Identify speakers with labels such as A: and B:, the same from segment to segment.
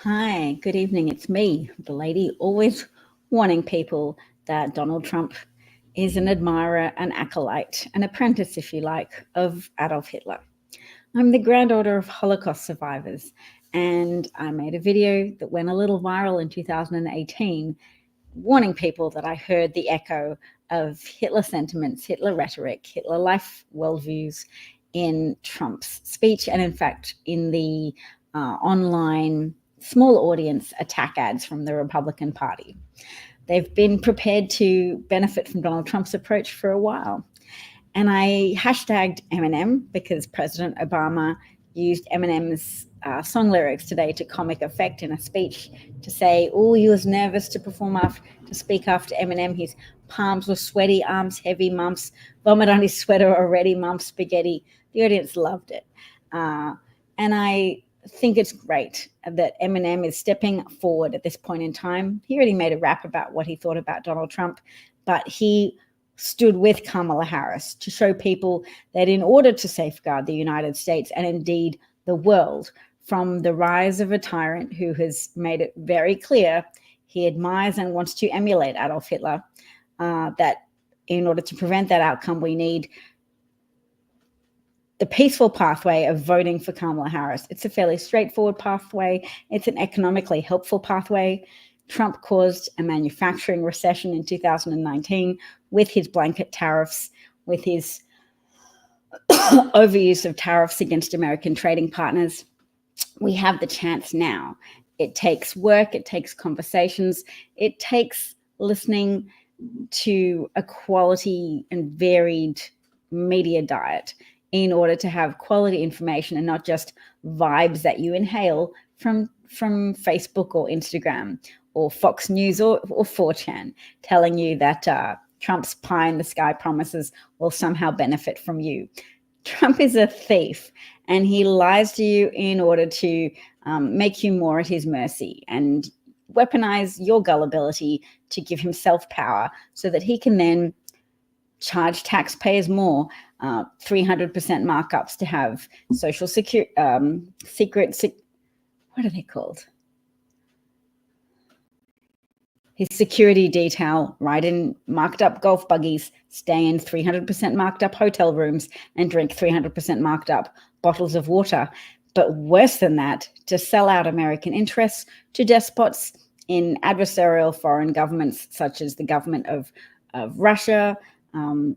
A: Hi, good evening. It's me, the lady, always warning people that Donald Trump is an admirer, an acolyte, an apprentice, if you like, of Adolf Hitler. I'm the granddaughter of Holocaust survivors, and I made a video that went a little viral in 2018 warning people that I heard the echo of Hitler sentiments, Hitler rhetoric, Hitler life worldviews in Trump's speech, and in fact, in the online small audience attack ads from the Republican Party. They've been prepared to benefit from Donald Trump's approach for a while. And I hashtagged Eminem because President Obama used Eminem's song lyrics today to comic effect in a speech to say, oh, he was nervous to to speak after Eminem. His palms were sweaty, arms heavy, mumps, vomit on his sweater already, mumps spaghetti. The audience loved it. And I think it's great that Eminem is stepping forward at this point in time. He already made a rap about what he thought about Donald Trump, but he stood with Kamala Harris to show people that in order to safeguard the United States and indeed the world from the rise of a tyrant who has made it very clear he admires and wants to emulate Adolf Hitler, that in order to prevent that outcome, we need the peaceful pathway of voting for Kamala Harris. It's a fairly straightforward pathway. It's an economically helpful pathway. Trump caused a manufacturing recession in 2019 with his blanket tariffs, with his overuse of tariffs against American trading partners. We have the chance now. It takes work, it takes conversations, it takes listening to a quality and varied media diet in order to have quality information and not just vibes that you inhale from Facebook or Instagram or Fox News or 4chan telling you that Trump's pie in the sky promises will somehow benefit from you. Trump is a thief, and he lies to you in order to make you more at his mercy and weaponize your gullibility to give himself power so that he can then charge taxpayers more, 300% markups to have social security, what are they called? His security detail ride in marked up golf buggies, stay in 300% marked up hotel rooms, and drink 300% marked up bottles of water. But worse than that, to sell out American interests to despots in adversarial foreign governments, such as the government of Russia,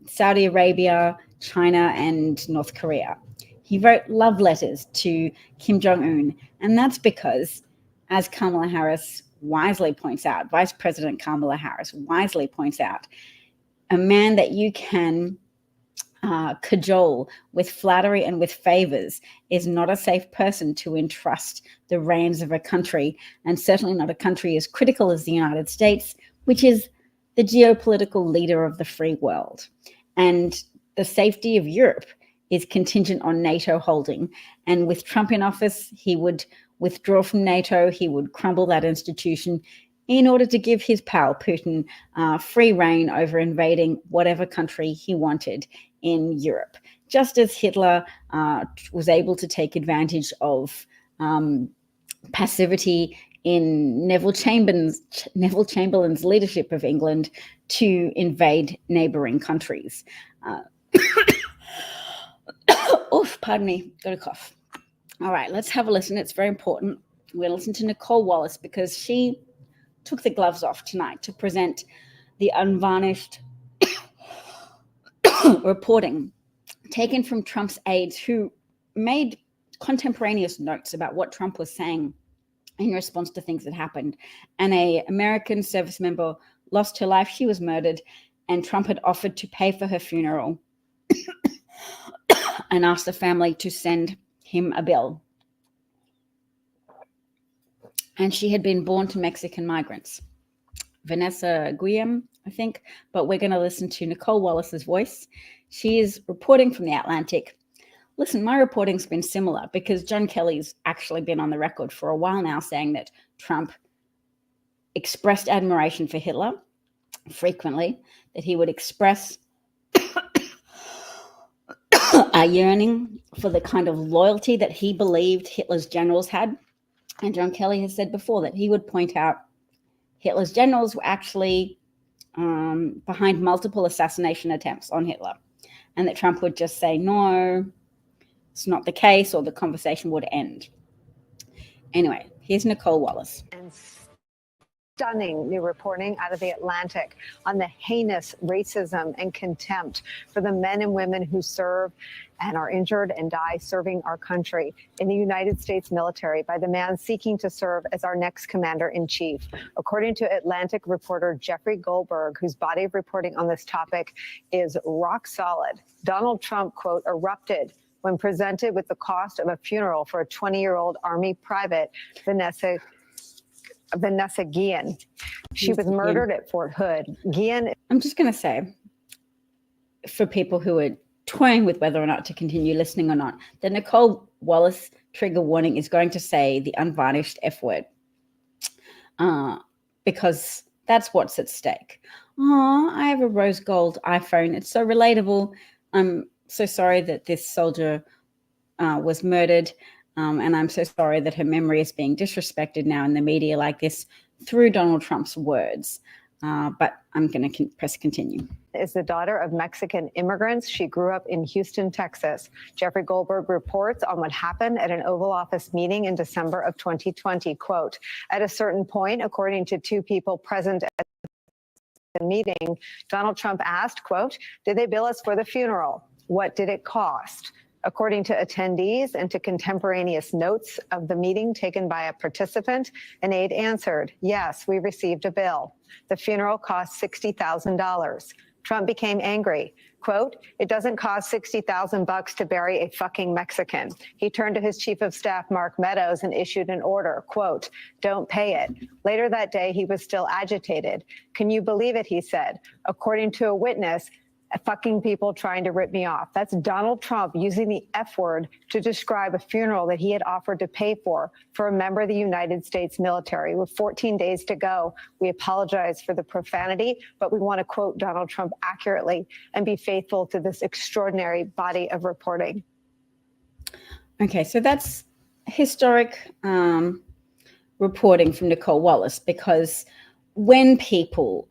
A: Saudi Arabia, China, and North Korea. He wrote love letters to Kim Jong-un, and that's because, as Kamala Harris wisely points out, Vice President Kamala Harris wisely points out, a man that you can cajole with flattery and with favors is not a safe person to entrust the reins of a country, and certainly not a country as critical as the United States, which is the geopolitical leader of the free world. And the safety of Europe is contingent on NATO holding. And with Trump in office, he would withdraw from NATO, he would crumble that institution in order to give his pal, Putin, free reign over invading whatever country he wanted in Europe. Just as Hitler was able to take advantage of passivity in Neville Chamberlain's leadership of England to invade neighboring countries. Oof, pardon me, got a cough. All right, let's have a listen. It's very important. We're going to listen to Nicole Wallace because she took the gloves off tonight to present the unvarnished reporting taken from Trump's aides who made contemporaneous notes about what Trump was saying in response to things that happened. And an American service member lost her life. She was murdered, and Trump had offered to pay for her funeral and asked the family to send him a bill. And she had been born to Mexican migrants. Vanessa Guillem, I think, but we're going to listen to Nicole Wallace's voice. She is reporting from The Atlantic. Listen, my reporting's been similar because John Kelly's actually been on the record for a while now saying that Trump expressed admiration for Hitler frequently, that he would express a yearning for the kind of loyalty that he believed Hitler's generals had. And John Kelly has said before that he would point out Hitler's generals were actually behind multiple assassination attempts on Hitler, and that Trump would just say, no, it's not the case, or the conversation would end. Anyway, here's Nicole Wallace.
B: And stunning new reporting out of The Atlantic on the heinous racism and contempt for the men and women who serve and are injured and die serving our country in the United States military by the man seeking to serve as our next commander-in-chief. According to Atlantic reporter Jeffrey Goldberg, whose body of reporting on this topic is rock solid, Donald Trump, quote, erupted when presented with the cost of a funeral for a 20-year-old Army private, Vanessa Guillen. She was murdered at Fort Hood. Guillen.
A: I'm just going to say, for people who are toying with whether or not to continue listening or not, the Nicole Wallace trigger warning is going to say the unvarnished F word, because that's what's at stake. Oh, I have a rose gold iPhone. It's so relatable. I'm so sorry that this soldier was murdered. And I'm so sorry that her memory is being disrespected now in the media like this through Donald Trump's words. But I'm going to press continue.
B: Is the daughter of Mexican immigrants. She grew up in Houston, Texas. Jeffrey Goldberg reports on what happened at an Oval Office meeting in December of 2020. Quote, at a certain point, according to two people present at the meeting, Donald Trump asked, quote, did they bill us for the funeral? What did it cost? According to attendees and to contemporaneous notes of the meeting taken by a participant, an aide answered, yes, we received a bill. The funeral cost $60,000. Trump became angry. Quote, it doesn't cost $60,000 to bury a fucking Mexican. He turned to his chief of staff, Mark Meadows, and issued an order, quote, don't pay it. Later that day, he was still agitated. Can you believe it, he said. According to a witness, fucking people trying to rip me off. That's Donald Trump using the F word to describe a funeral that he had offered to pay for a member of the United States military. With 14 days to go, we apologize for the profanity, but we want to quote Donald Trump accurately and be faithful to this extraordinary body of reporting.
A: Okay, so that's historic reporting from Nicole Wallace, because when people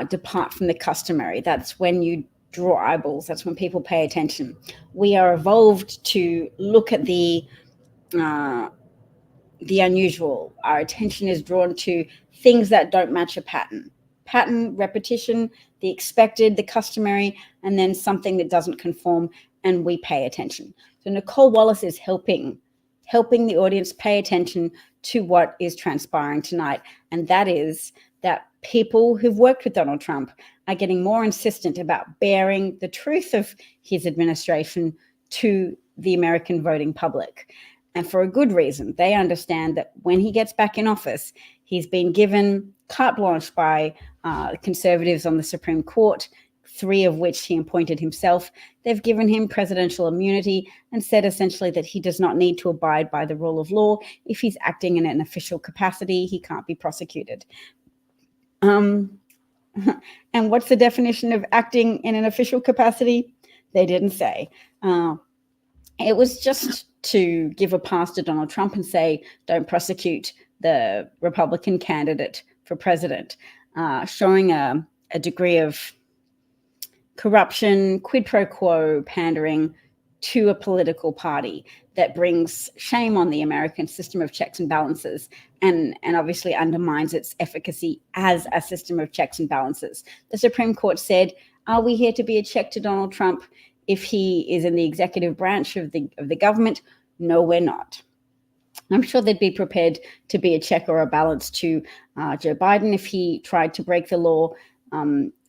A: depart from the customary, that's when you draw eyeballs, that's when people pay attention. We are evolved to look at the unusual. Our attention is drawn to things that don't match a pattern, repetition, the expected, the customary, and then something that doesn't conform, and we pay attention. So Nicole Wallace is helping the audience pay attention to what is transpiring tonight, and that is that people who've worked with Donald Trump are getting more insistent about bearing the truth of his administration to the American voting public. And for a good reason. They understand that when he gets back in office, he's been given carte blanche by conservatives on the Supreme Court, 3 of which he appointed himself. They've given him presidential immunity and said essentially that he does not need to abide by the rule of law. If he's acting in an official capacity, he can't be prosecuted. And what's the definition of acting in an official capacity? They didn't say. It was just to give a pass to Donald Trump and say, don't prosecute the Republican candidate for president, showing a degree of corruption, quid pro quo, pandering to a political party that brings shame on the American system of checks and balances, and obviously undermines its efficacy as a system of checks and balances. The Supreme Court said, are we here to be a check to Donald Trump if he is in the executive branch of the government? No, we're not. I'm sure they'd be prepared to be a check or a balance to Joe Biden if he tried to break the law,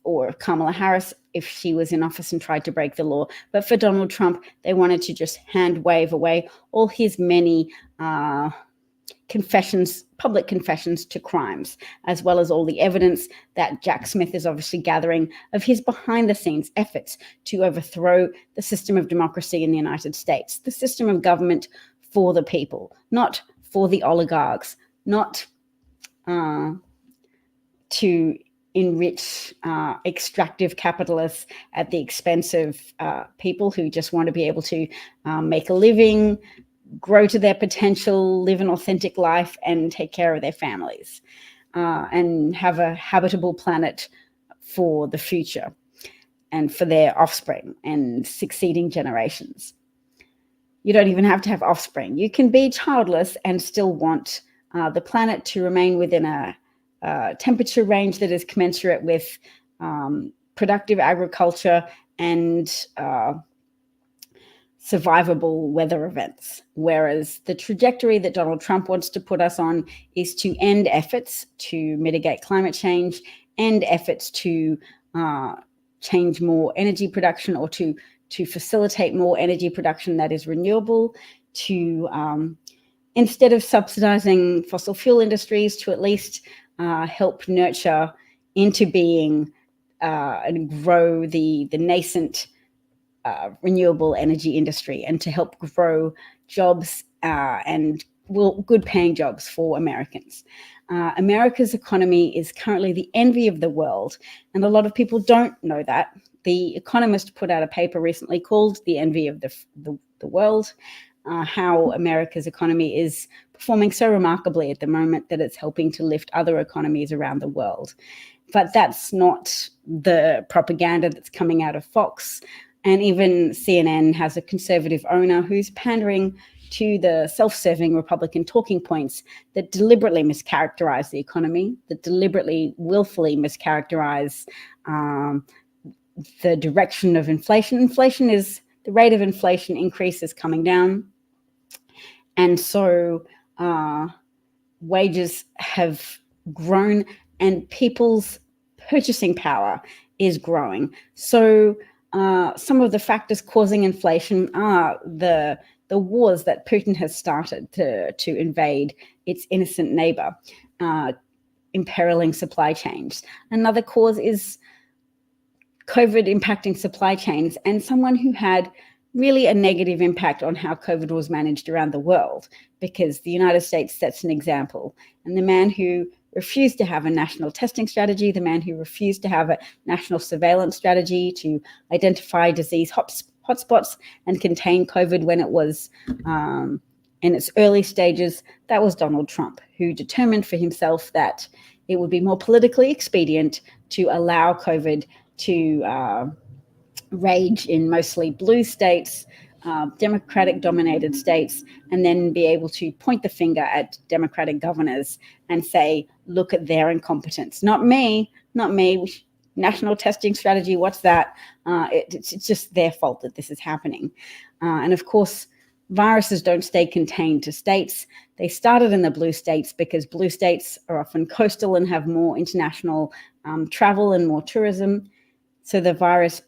A: or Kamala Harris if she was in office and tried to break the law. But for Donald Trump, they wanted to just hand wave away all his many public confessions to crimes, as well as all the evidence that Jack Smith is obviously gathering of his behind-the-scenes efforts to overthrow the system of democracy in the United States, the system of government for the people, not for the oligarchs, not to enrich extractive capitalists at the expense of people who just want to be able to make a living, grow to their potential, live an authentic life, and take care of their families, and have a habitable planet for the future and for their offspring and succeeding generations. You don't even have to have offspring. You can be childless and still want the planet to remain within a temperature range that is commensurate with productive agriculture and survivable weather events. Whereas the trajectory that Donald Trump wants to put us on is to end efforts to mitigate climate change, end efforts to change more energy production, or to facilitate more energy production that is renewable, to instead of subsidizing fossil fuel industries, to at least help nurture into being and grow the nascent renewable energy industry, and to help grow jobs and good paying jobs for Americans. America's economy is currently the envy of the world, and a lot of people don't know that. The Economist put out a paper recently called The Envy of the World, how America's economy is performing so remarkably at the moment that it's helping to lift other economies around the world. But that's not the propaganda that's coming out of Fox. And even CNN has a conservative owner who's pandering to the self-serving Republican talking points that deliberately mischaracterize the economy, that deliberately, willfully mischaracterize the direction of inflation. The rate of inflation increase is coming down. And so wages have grown and people's purchasing power is growing. So some of the factors causing inflation are the wars that Putin has started to invade its innocent neighbor, imperiling supply chains. Another cause is COVID impacting supply chains, and someone who had really a negative impact on how COVID was managed around the world, because the United States sets an example. And the man who refused to have a national testing strategy, the man who refused to have a national surveillance strategy to identify disease hotspots and contain COVID when it was in its early stages, that was Donald Trump, who determined for himself that it would be more politically expedient to allow COVID to rage in mostly blue states, Democratic-dominated states, and then be able to point the finger at Democratic governors and say, look at their incompetence. Not me. National testing strategy, what's that? It's just their fault that this is happening. And of course, viruses don't stay contained to states. They started in the blue states because blue states are often coastal and have more international travel and more tourism. So the virus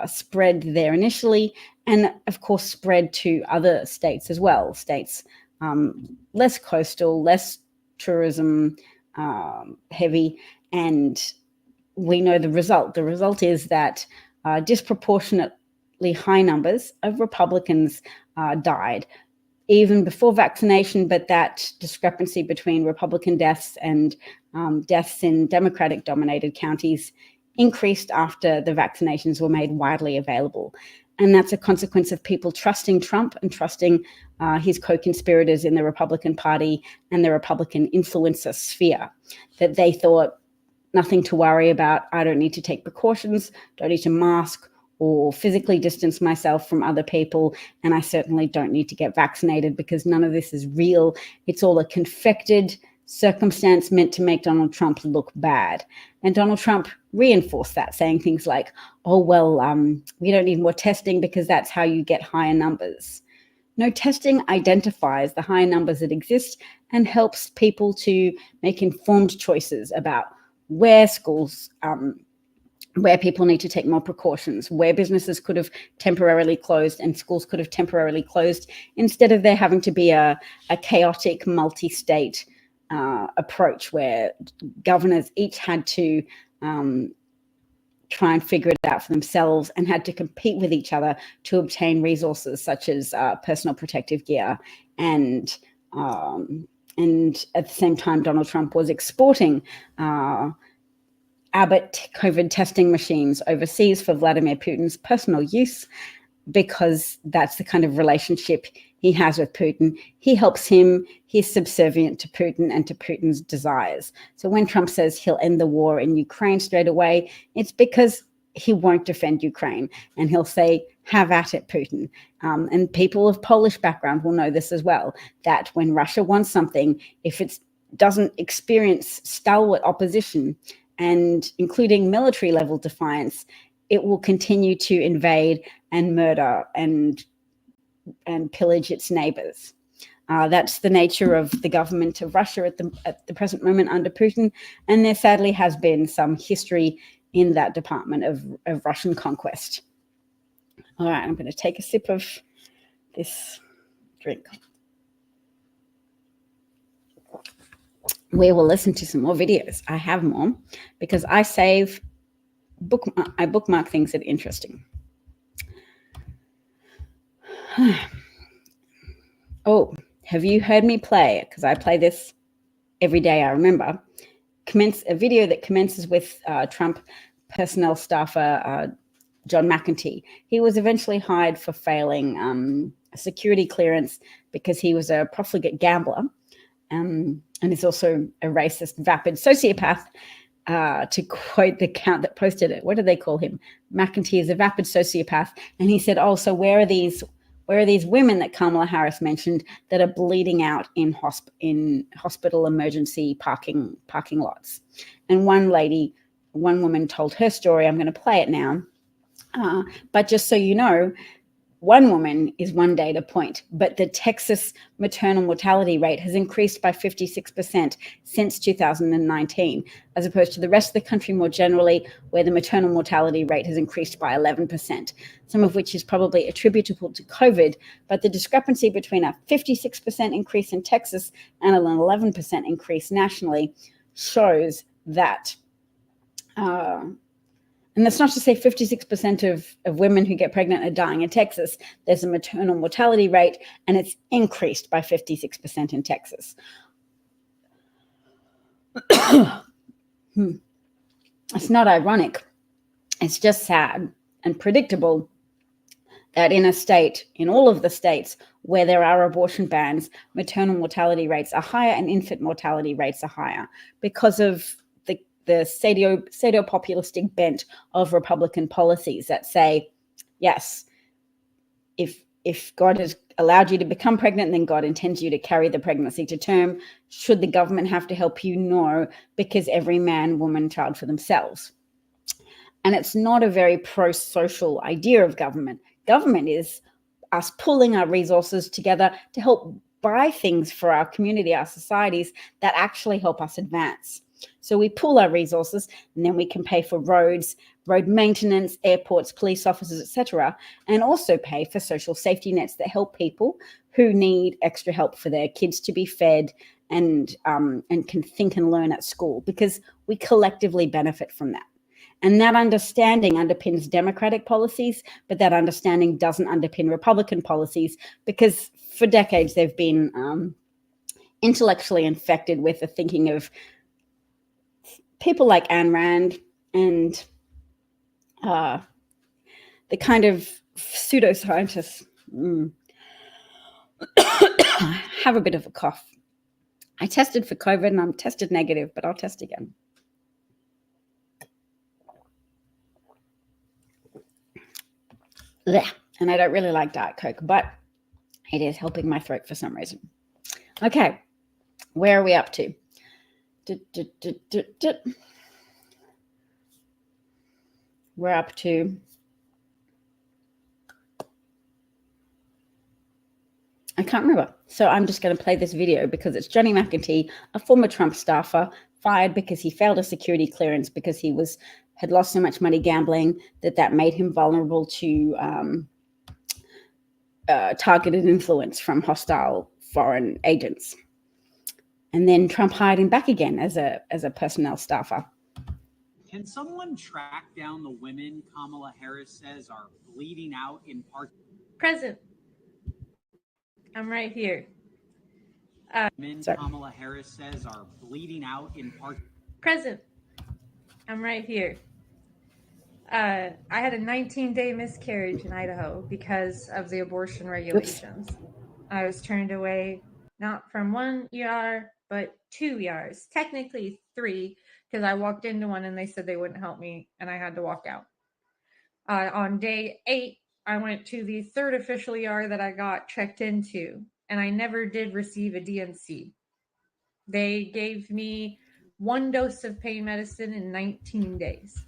A: spread there initially, and of course spread to other states as well. States less coastal, less tourism heavy, and we know the result. The result is that disproportionately high numbers of Republicans died even before vaccination, but that discrepancy between Republican deaths and deaths in Democratic-dominated counties increased after the vaccinations were made widely available. And that's a consequence of people trusting Trump and trusting his co-conspirators in the Republican Party and the Republican influencer sphere, that they thought, nothing to worry about. I don't need to take precautions, don't need to mask or physically distance myself from other people. And I certainly don't need to get vaccinated because none of this is real. It's all a confected circumstance meant to make Donald Trump look bad. And Donald Trump reinforced that, saying things like, oh, well, we don't need more testing because that's how you get higher numbers. No, testing identifies the higher numbers that exist and helps people to make informed choices about where schools, where people need to take more precautions, where businesses could have temporarily closed and schools could have temporarily closed, instead of there having to be a chaotic multi-state approach where governors each had to try and figure it out for themselves and had to compete with each other to obtain resources such as personal protective gear. And at the same time, Donald Trump was exporting Abbott COVID testing machines overseas for Vladimir Putin's personal use. because that's the kind of relationship he has with Putin. He helps him. He's subservient to Putin and to Putin's desires. So when Trump says he'll end the war in Ukraine straight away, it's because he won't defend Ukraine, and he'll say, have at it, Putin. And people of Polish background will know this as well, that when Russia wants something, if it doesn't experience stalwart opposition, and including military level defiance, it will continue to invade and murder and pillage its neighbors. That's the nature of the government of Russia at the present moment under Putin, and there sadly has been some history in that department of Russian conquest. All right, I'm going to take a sip of this drink. We will listen to some more videos. I have more because I bookmark things that are interesting. Oh, have you heard me play? Because I play this every day, I remember. A video that commences with Trump personnel staffer John McEntee. He was eventually hired for failing a security clearance because he was a profligate gambler, and is also a racist, vapid sociopath. To quote the account that posted it, what do they call him? McEntee is a vapid sociopath, and he said, "Oh, so where are these women that Kamala Harris mentioned that are bleeding out in hospital emergency parking lots?" And one woman told her story. I'm going to play it now. But just so you know, one woman is one data point, but the Texas maternal mortality rate has increased by 56% since 2019, as opposed to the rest of the country more generally, where the maternal mortality rate has increased by 11%, some of which is probably attributable to COVID. But the discrepancy between a 56% increase in Texas and an 11% increase nationally shows that and that's not to say 56% of women who get pregnant are dying in Texas. There's a maternal mortality rate, and it's increased by 56% in Texas. It's not ironic. It's just sad and predictable that in all of the states where there are abortion bans, maternal mortality rates are higher and infant mortality rates are higher because of the sadopopulistic bent of Republican policies that say, yes, if God has allowed you to become pregnant, then God intends you to carry the pregnancy to term. Should the government have to help you? No, because every man, woman, child for themselves. And it's not a very pro-social idea of government. Government is us pulling our resources together to help buy things for our community, our societies that actually help us advance. So we pool our resources, and then we can pay for roads, road maintenance, airports, police officers, etc., and also pay for social safety nets that help people who need extra help for their kids to be fed and can think and learn at school, because we collectively benefit from that. And that understanding underpins Democratic policies, but that understanding doesn't underpin Republican policies, because for decades they've been intellectually infected with the thinking of people like Ayn Rand and the kind of pseudoscientists. I have a bit of a cough. I tested for COVID and I'm tested negative, but I'll test again. Blech. And I don't really like Diet Coke, but it is helping my throat for some reason. Okay, where are we up to? We're up to I can't remember. So I'm just going to play this video because it's Johnny McEntee, a former Trump staffer, fired because he failed a security clearance because he had lost so much money gambling that made him vulnerable to targeted influence from hostile foreign agents. And then Trump hired him back again as a personnel staffer.
C: Can someone track down the women Kamala Harris says are bleeding out in park?
D: Present. I'm right here.
C: Women Kamala Harris says are bleeding out in park.
D: Present. I'm right here. I had a 19-day miscarriage in Idaho because of the abortion regulations. I was turned away not from one ER, but 2 ERs, technically 3, because I walked into one and they said they wouldn't help me and I had to walk out. On day 8, I went to the 3rd official ER that I got checked into, and I never did receive a DNC. They gave me 1 dose of pain medicine in 19 days.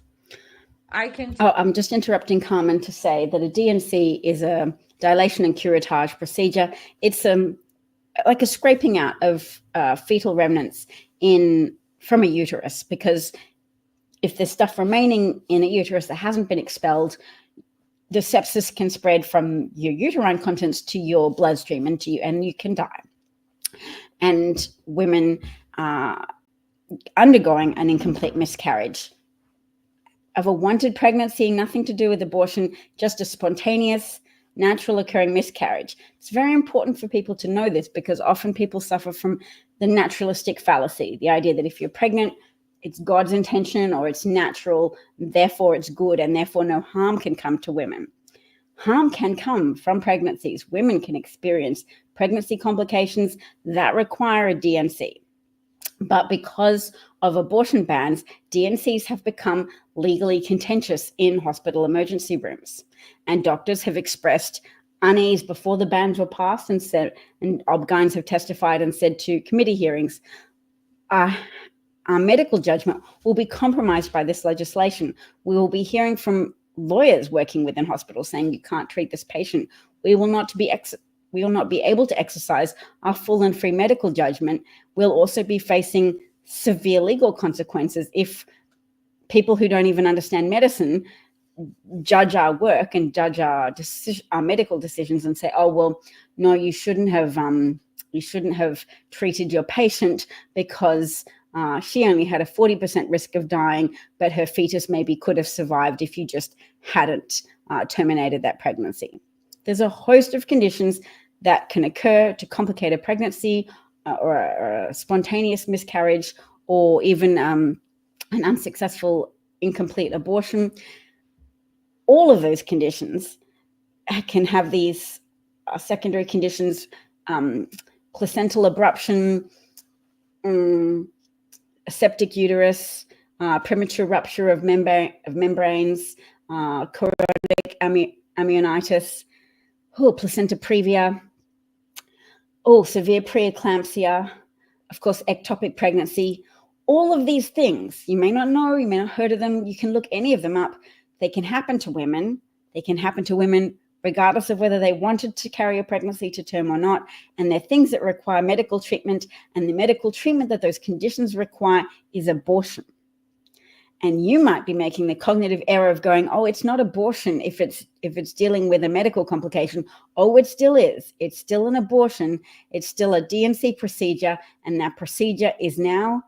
A: I'm just interrupting Carmen to say that a DNC is a dilation and curettage procedure. It's like a scraping out of fetal remnants from a uterus, because if there's stuff remaining in a uterus that hasn't been expelled, the sepsis can spread from your uterine contents to your bloodstream and you can die. And women undergoing an incomplete miscarriage of a wanted pregnancy, nothing to do with abortion, just a spontaneous, natural occurring miscarriage. It's very important for people to know this, because often people suffer from the naturalistic fallacy, the idea that if you're pregnant, it's God's intention or it's natural, therefore it's good, and therefore no harm can come to women. Harm can come from pregnancies. Women can experience pregnancy complications that require a DNC. But because of abortion bans, DNCs have become legally contentious in hospital emergency rooms. And doctors have expressed unease before the bans were passed and OB-GYNs have testified and said to committee hearings, our medical judgment will be compromised by this legislation. We will be hearing from lawyers working within hospitals saying you can't treat this patient. We will not be able to exercise our full and free medical judgment. We'll also be facing severe legal consequences if people who don't even understand medicine judge our work and judge our medical decisions and say, oh, well, no, you shouldn't have treated your patient because she only had a 40% risk of dying, but her fetus maybe could have survived if you just hadn't terminated that pregnancy. There's a host of conditions that can occur to complicate a pregnancy or a spontaneous miscarriage, or even an unsuccessful incomplete abortion. All of those conditions can have these secondary conditions, placental abruption, a septic uterus, premature rupture of membranes, chorotic amnionitis, placenta previa, severe preeclampsia, of course, ectopic pregnancy. All of these things, you may not know, you may not have heard of them, you can look any of them up. They can happen to women. They can happen to women regardless of whether they wanted to carry a pregnancy to term or not. And they're things that require medical treatment, and the medical treatment that those conditions require is abortion. And you might be making the cognitive error of going, oh, it's not abortion if it's dealing with a medical complication. Oh, it still is. It's still an abortion. It's still a DNC procedure, and that procedure is now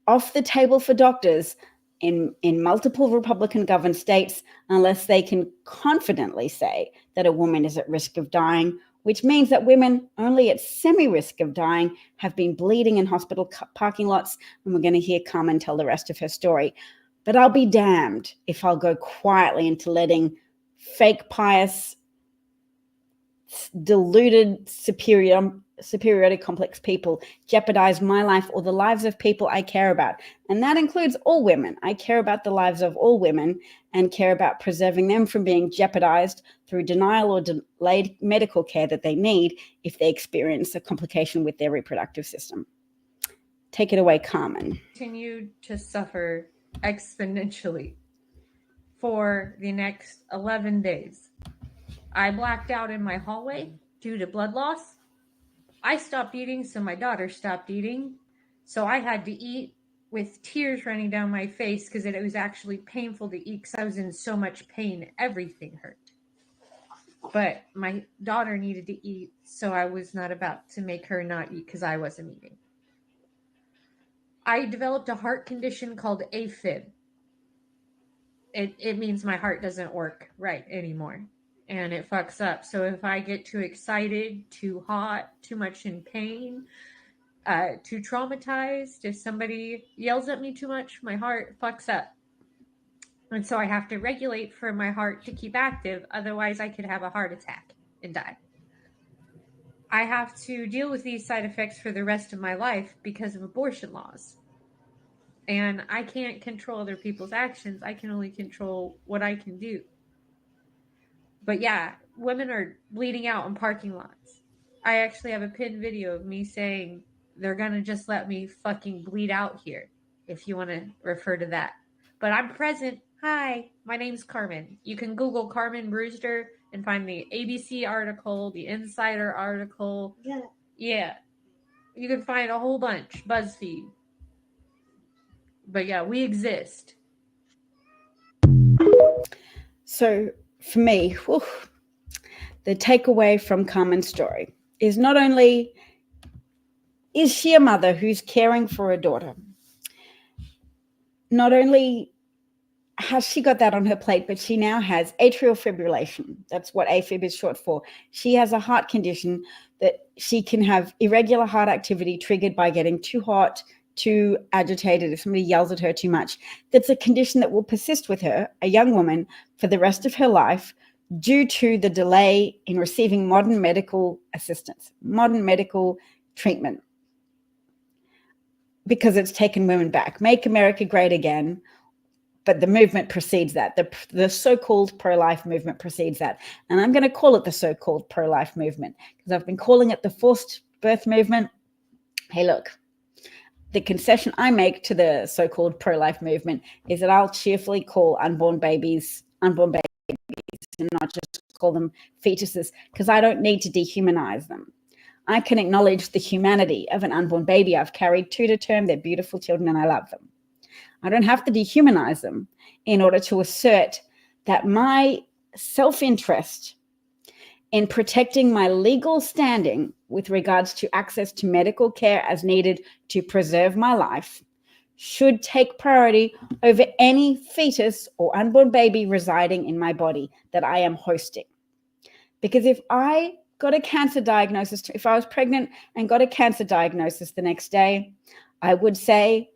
A: off the table for doctors in multiple Republican-governed states, unless they can confidently say that a woman is at risk of dying, which means that women only at semi-risk of dying have been bleeding in hospital parking lots. And we're going to hear Carmen tell the rest of her story. But I'll be damned if I'll go quietly into letting fake, pious, deluded, superiority complex people jeopardize my life or the lives of people I care about. And that includes all women. I care about the lives of all women and care about preserving them from being jeopardized through denial or delayed medical care that they need if they experience a complication with their reproductive system. Take it away, Carmen.
D: Continued to suffer exponentially for the next 11 days. I blacked out in my hallway due to blood loss. I stopped eating, so my daughter stopped eating. So I had to eat with tears running down my face because it was actually painful to eat because I was in so much pain. Everything hurt. But my daughter needed to eat, so I was not about to make her not eat because I wasn't eating. I developed a heart condition called AFib. It means my heart doesn't work right anymore. And it fucks up. So if I get too excited, too hot, too much in pain, too traumatized, if somebody yells at me too much, my heart fucks up. And so I have to regulate for my heart to keep active. Otherwise, I could have a heart attack and die. I have to deal with these side effects for the rest of my life because of abortion laws. And I can't control other people's actions. I can only control what I can do. But yeah, women are bleeding out in parking lots. I actually have a pinned video of me saying they're going to just let me fucking bleed out here, if you want to refer to that. But I'm present. Hi, my name's Carmen. You can Google Carmen Brewster and find the ABC article, the Insider article. Yeah. You can find a whole bunch. BuzzFeed. But yeah, we exist.
A: So for me, the takeaway from Carmen's story is not only is she a mother who's caring for a daughter, not only has she got that on her plate, but she now has atrial fibrillation. That's what AFib is short for. She has a heart condition that she can have irregular heart activity triggered by getting too hot, too agitated, if somebody yells at her too much. That's a condition that will persist with her, a young woman, for the rest of her life due to the delay in receiving modern medical assistance, modern medical treatment, because it's taken women back. Make America great again. But the movement precedes that. The so-called pro-life movement precedes that. And I'm going to call it the so-called pro-life movement because I've been calling it the forced birth movement. Hey, look, the concession I make to the so-called pro-life movement is that I'll cheerfully call unborn babies, and not just call them fetuses, because I don't need to dehumanize them. I can acknowledge the humanity of an unborn baby I've carried to term. They're beautiful children and I love them. I don't have to dehumanize them in order to assert that my self-interest in protecting my legal standing with regards to access to medical care as needed to preserve my life should take priority over any fetus or unborn baby residing in my body that I am hosting. Because if I got a cancer diagnosis, if I was pregnant and got a cancer diagnosis the next day, I would say,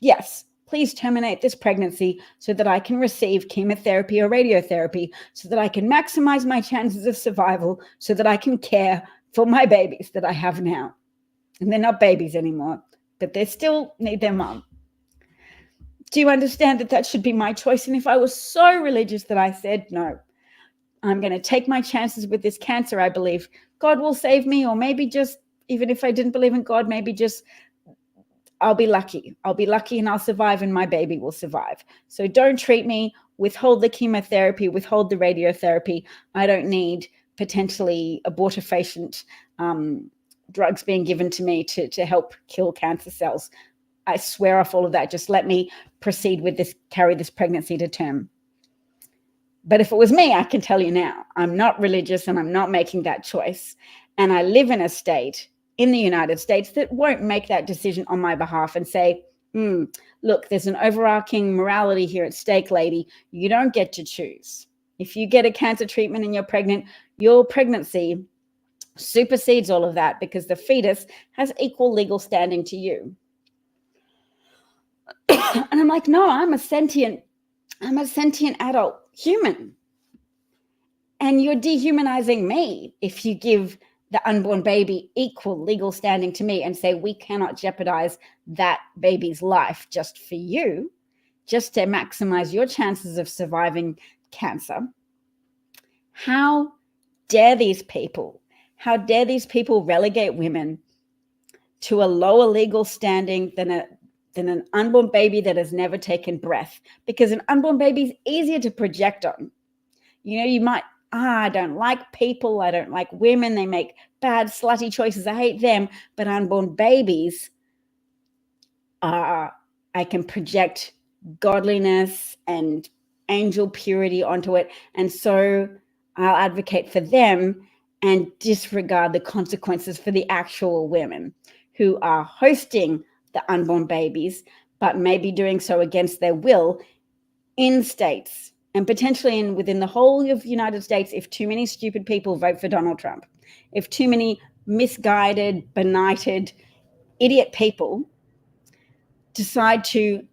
A: yes, please terminate this pregnancy so that I can receive chemotherapy or radiotherapy, so that I can maximize my chances of survival, so that I can care for my babies that I have now. And they're not babies anymore, but they still need their mom. Do you understand that that should be my choice? And if I was so religious that I said, no, I'm going to take my chances with this cancer, I believe God will save me, or maybe just, even if I didn't believe in God, maybe just I'll be lucky. I'll be lucky and I'll survive and my baby will survive. So don't treat me, withhold the chemotherapy, withhold the radiotherapy. I don't need potentially abortifacient drugs being given to me to help kill cancer cells. I swear off all of that. Just let me proceed with this, carry this pregnancy to term. But if it was me, I can tell you now, I'm not religious and I'm not making that choice. And I live in a state in the United States that won't make that decision on my behalf and say, look, there's an overarching morality here at stake, lady. You don't get to choose. If you get a cancer treatment and you're pregnant, your pregnancy supersedes all of that because the fetus has equal legal standing to you. And I'm like, no, I'm a sentient adult human. And you're dehumanizing me if you give the unborn baby equal legal standing to me and say we cannot jeopardize that baby's life just for you, just to maximize your chances of surviving cancer. How dare these people? How dare these people relegate women to a lower legal standing than an unborn baby that has never taken breath? Because an unborn baby is easier to project on. You know, you might, I don't like people. I don't like women. They make bad, slutty choices. I hate them. But unborn babies, I can project godliness and angel purity onto it. And so I'll advocate for them and disregard the consequences for the actual women who are hosting the unborn babies, but maybe doing so against their will in states and potentially within the whole of the United States, if too many stupid people vote for Donald Trump, if too many misguided, benighted, idiot people decide to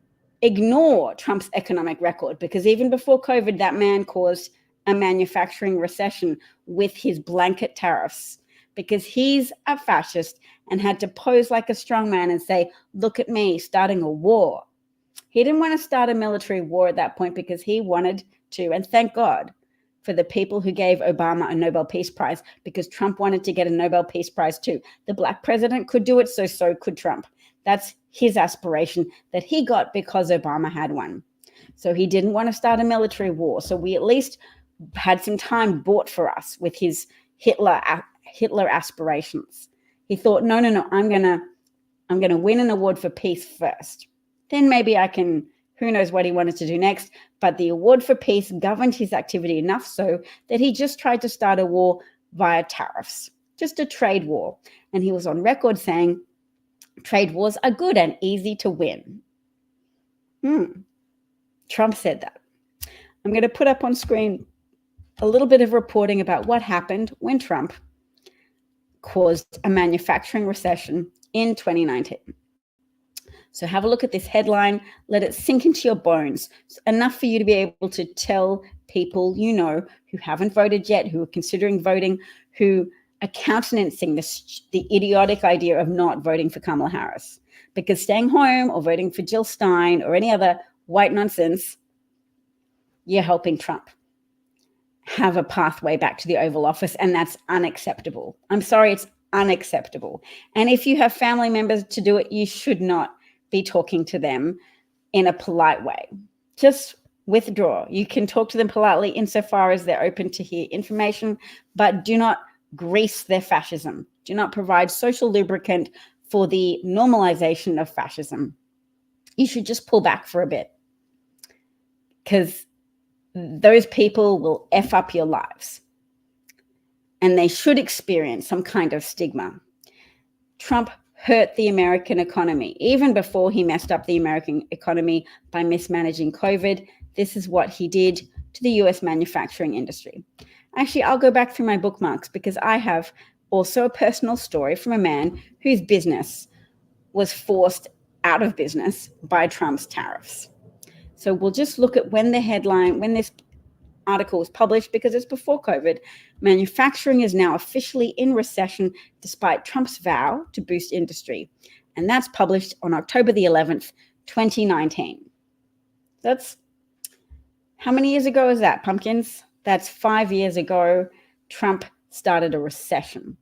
A: ignore Trump's economic record, because even before COVID, that man caused a manufacturing recession with his blanket tariffs, because he's a fascist and had to pose like a strong man and say, look at me starting a war. He didn't want to start a military war at that point because he wanted to, and thank God for the people who gave Obama a Nobel Peace Prize, because Trump wanted to get a Nobel Peace Prize too. The Black president could do it, so could Trump. That's his aspiration that he got because Obama had one. So he didn't want to start a military war. So we at least had some time bought for us with his Hitler aspirations. He thought, no, I'm gonna win an award for peace first. Then maybe I can, who knows what he wanted to do next. But the award for peace governed his activity enough so that he just tried to start a war via tariffs, just a trade war. And he was on record saying, trade wars are good and easy to win. Trump said that. I'm going to put up on screen a little bit of reporting about what happened when Trump caused a manufacturing recession in 2019. So have a look at this headline. Let it sink into your bones. It's enough for you to be able to tell people you know who haven't voted yet, who are considering voting, who are countenancing the idiotic idea of not voting for Kamala Harris. Because staying home or voting for Jill Stein or any other white nonsense, you're helping Trump have a pathway back to the Oval Office, and that's unacceptable. I'm sorry, it's unacceptable. And if you have family members to do it, you should not be talking to them in a polite way. Just withdraw. You can talk to them politely insofar as they're open to hear information, but do not grease their fascism. Do not provide social lubricant for the normalization of fascism. You should just pull back for a bit, because those people will F up your lives, and they should experience some kind of stigma. Trump hurt the American economy. Even before he messed up the American economy by mismanaging COVID, this is what he did to the US manufacturing industry. Actually, I'll go back through my bookmarks, because I have also a personal story from a man whose business was forced out of business by Trump's tariffs. So we'll just look at when this article was published, because it's before COVID. Manufacturing is now officially in recession despite Trump's vow to boost industry. And that's published on October the 11th, 2019. That's, how many years ago is that, pumpkins? That's 5 years ago. Trump started a recession.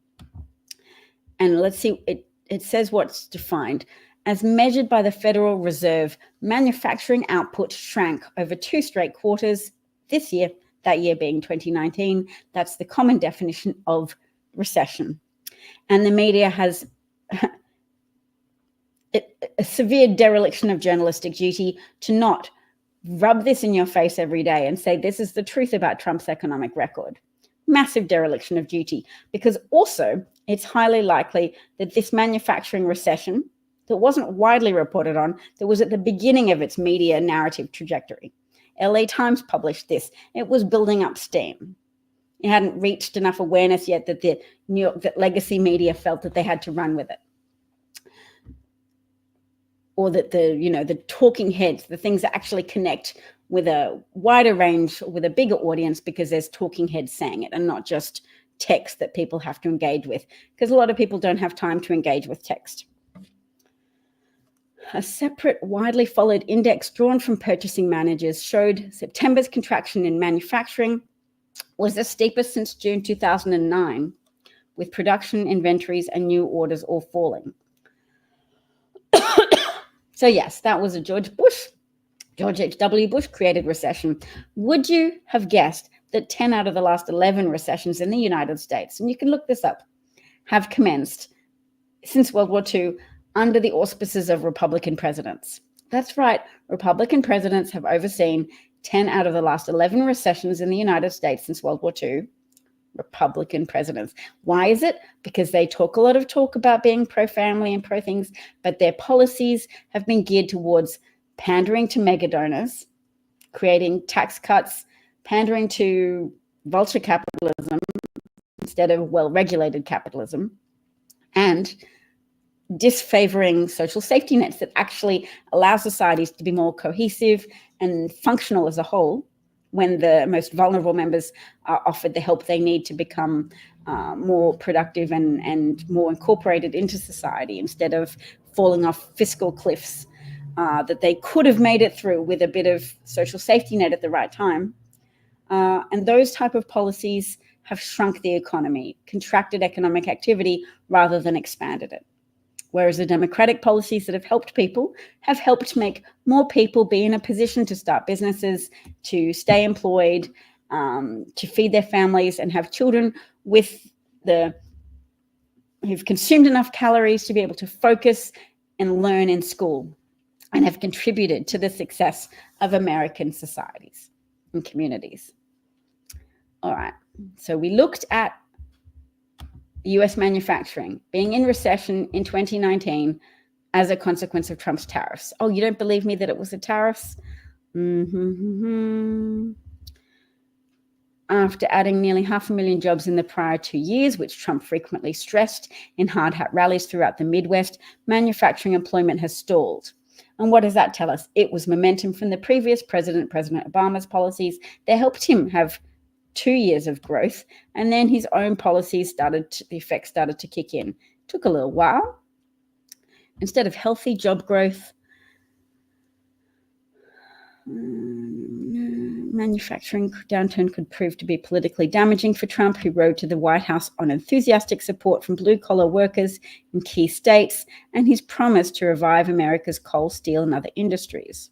A: And let's see, it says what's defined. As measured by the Federal Reserve, manufacturing output shrank over 2 straight quarters this year, that year being 2019. That's the common definition of recession. And the media has a severe dereliction of journalistic duty to not rub this in your face every day and say, this is the truth about Trump's economic record. Massive dereliction of duty, because also it's highly likely that this manufacturing recession that wasn't widely reported on, that was at the beginning of its media narrative trajectory. LA Times published this. It was building up steam. It hadn't reached enough awareness yet that the New York, that legacy media felt that they had to run with it. Or that the talking heads, the things that actually connect with a wider range, with a bigger audience, because there's talking heads saying it and not just text that people have to engage with, because a lot of people don't have time to engage with text. A separate, widely followed index drawn from purchasing managers showed September's contraction in manufacturing was the steepest since June 2009, with production, inventories, and new orders all falling. So yes, that was a George H.W. Bush created recession. Would you have guessed that 10 out of the last 11 recessions in the United States, and you can look this up, have commenced since World War II under the auspices of Republican presidents? That's right. Republican presidents have overseen 10 out of the last 11 recessions in the United States since World War II. Republican presidents. Why is it? Because they talk a lot of talk about being pro-family and pro-things, but their policies have been geared towards pandering to mega donors, creating tax cuts, pandering to vulture capitalism instead of well-regulated capitalism, and disfavoring social safety nets that actually allow societies to be more cohesive and functional as a whole when the most vulnerable members are offered the help they need to become more productive and more incorporated into society instead of falling off fiscal cliffs that they could have made it through with a bit of social safety net at the right time. And those type of policies have shrunk the economy, contracted economic activity rather than expanded it. Whereas the democratic policies that have helped people have helped make more people be in a position to start businesses, to stay employed, to feed their families and have children who've consumed enough calories to be able to focus and learn in school, and have contributed to the success of American societies and communities. All right, so we looked at US manufacturing being in recession in 2019 as a consequence of Trump's tariffs. Oh, you don't believe me that it was the tariffs? After adding nearly 500,000 jobs in the prior 2 years, which Trump frequently stressed in hard hat rallies throughout the Midwest, manufacturing employment has stalled. And what does that tell us? It was momentum from the previous president, President Obama's policies that helped him have 2 years of growth, and then his own policies the effects started to kick in. Took a little while. Instead of healthy job growth, manufacturing downturn could prove to be politically damaging for Trump, who rode to the White House on enthusiastic support from blue-collar workers in key states and his promise to revive America's coal, steel, and other industries.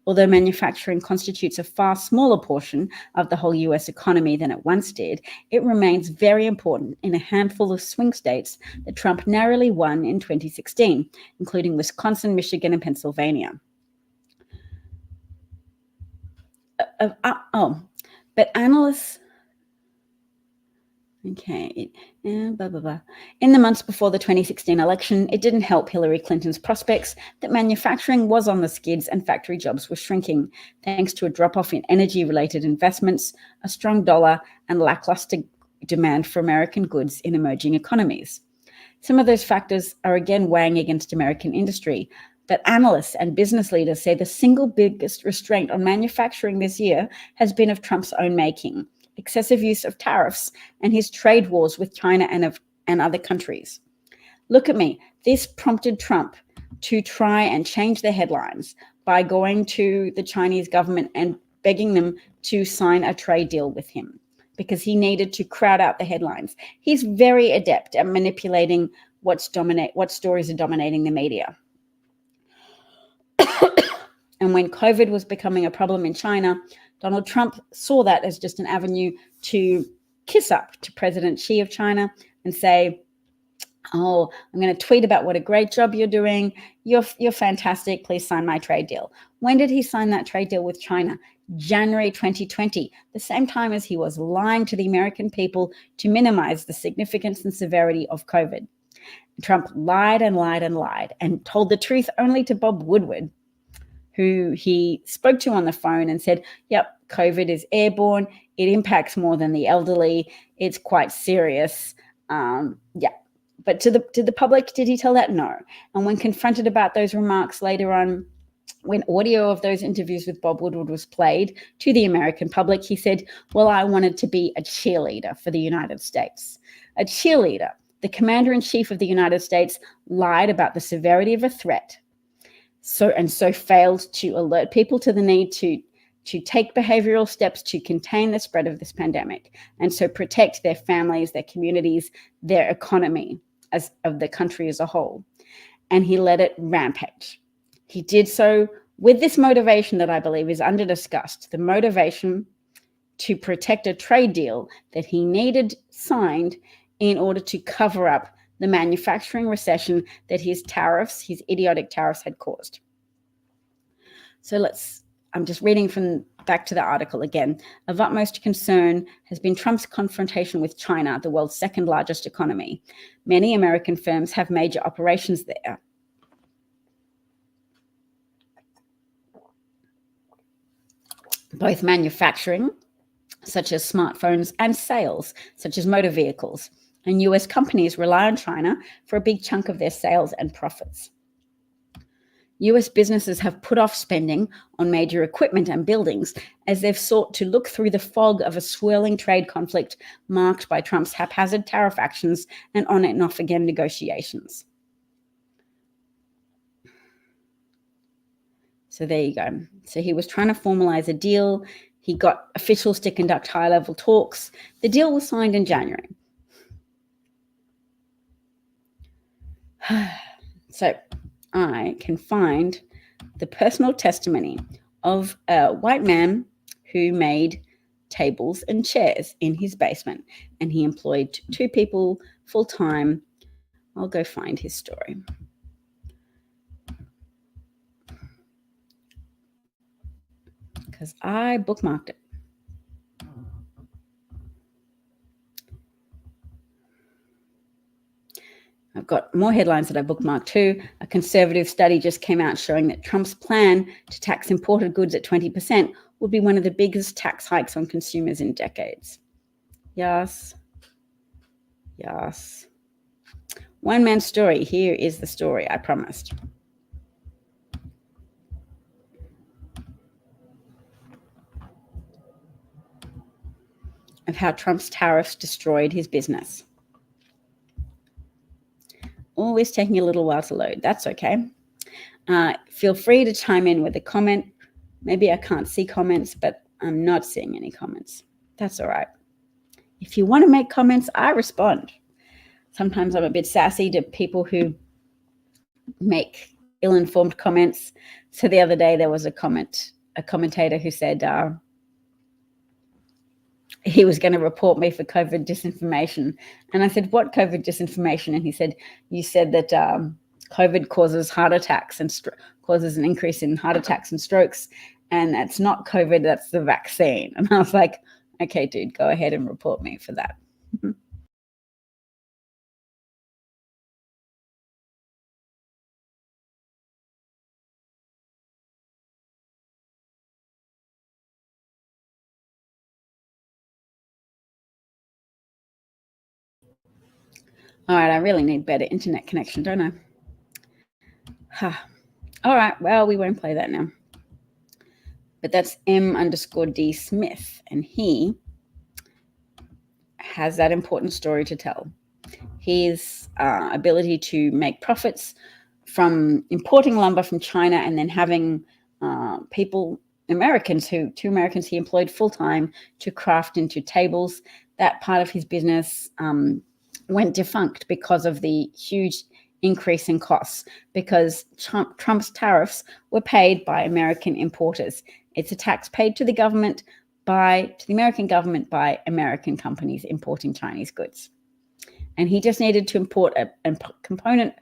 A: Although manufacturing constitutes a far smaller portion of the whole US economy than it once did, it remains very important in a handful of swing states that Trump narrowly won in 2016, including Wisconsin, Michigan, and Pennsylvania. But analysts... Okay, in the months before the 2016 election, it didn't help Hillary Clinton's prospects that manufacturing was on the skids and factory jobs were shrinking, thanks to a drop-off in energy-related investments, a strong dollar, and lackluster demand for American goods in emerging economies. Some of those factors are again weighing against American industry, but analysts and business leaders say the single biggest restraint on manufacturing this year has been of Trump's own making: excessive use of tariffs and his trade wars with China and other countries. Look at me. This prompted Trump to try and change the headlines by going to the Chinese government and begging them to sign a trade deal with him because he needed to crowd out the headlines. He's very adept at manipulating what stories are dominating the media. And when COVID was becoming a problem in China, Donald Trump saw that as just an avenue to kiss up to President Xi of China and say, oh, I'm going to tweet about what a great job you're doing. You're fantastic. Please sign my trade deal. When did he sign that trade deal with China? January 2020, the same time as he was lying to the American people to minimize the significance and severity of COVID. Trump lied and lied and lied and told the truth only to Bob Woodward, who he spoke to on the phone and said, yep, COVID is airborne. It impacts more than the elderly. It's quite serious. But to the public, did he tell that? No. And when confronted about those remarks later on, when audio of those interviews with Bob Woodward was played to the American public, he said, well, I wanted to be a cheerleader for the United States. A cheerleader. The commander-in-chief of the United States lied about the severity of a threat. So failed to alert people to the need to take behavioral steps to contain the spread of this pandemic, and so protect their families, their communities, their economy as of the country as a whole. And he let it rampage. He did so with this motivation that I believe is under-discussed, the motivation to protect a trade deal that he needed signed in order to cover up the manufacturing recession that his idiotic tariffs had caused. So I'm just reading back to the article again. Of utmost concern has been Trump's confrontation with China, the world's second largest economy. Many American firms have major operations there. Both manufacturing, such as smartphones, and sales, such as motor vehicles. and US companies rely on China for a big chunk of their sales and profits. US businesses have put off spending on major equipment and buildings as they've sought to look through the fog of a swirling trade conflict marked by Trump's haphazard tariff actions and on and off again negotiations. So there you go. So he was trying to formalize a deal. He got officials to conduct high-level talks. The deal was signed in January. So I can find the personal testimony of a white man who made tables and chairs in his basement, and he employed 2 people full-time. I'll go find his story. Because I bookmarked it. I've got more headlines that I bookmarked too. A conservative study just came out showing that Trump's plan to tax imported goods at 20% would be one of the biggest tax hikes on consumers in decades. Yes. Yes. One man's story. Here is the story I promised. Of how Trump's tariffs destroyed his business. Always taking a little while to load. That's okay. Feel free to chime in with a comment. Maybe I can't see comments, but I'm not seeing any comments. That's all right. If you want to make comments, I respond. Sometimes I'm a bit sassy to people who make ill-informed comments. So the other day there was a commentator who said he was going to report me for COVID disinformation. And I said, what COVID disinformation? And he said, you said that COVID causes heart attacks and causes an increase in heart attacks and strokes. And that's not COVID, that's the vaccine. And I was like, okay, dude, go ahead and report me for that. All right, I really need better internet connection, don't I? All right, well, we won't play that now. But that's M_D Smith, and he has that important story to tell. His ability to make profits from importing lumber from China and then having two Americans he employed full-time to craft into tables. That part of his business went defunct because of the huge increase in costs, because Trump's tariffs were paid by American importers. It's a tax paid to the government to the American government by American companies importing Chinese goods. And he just needed to import a component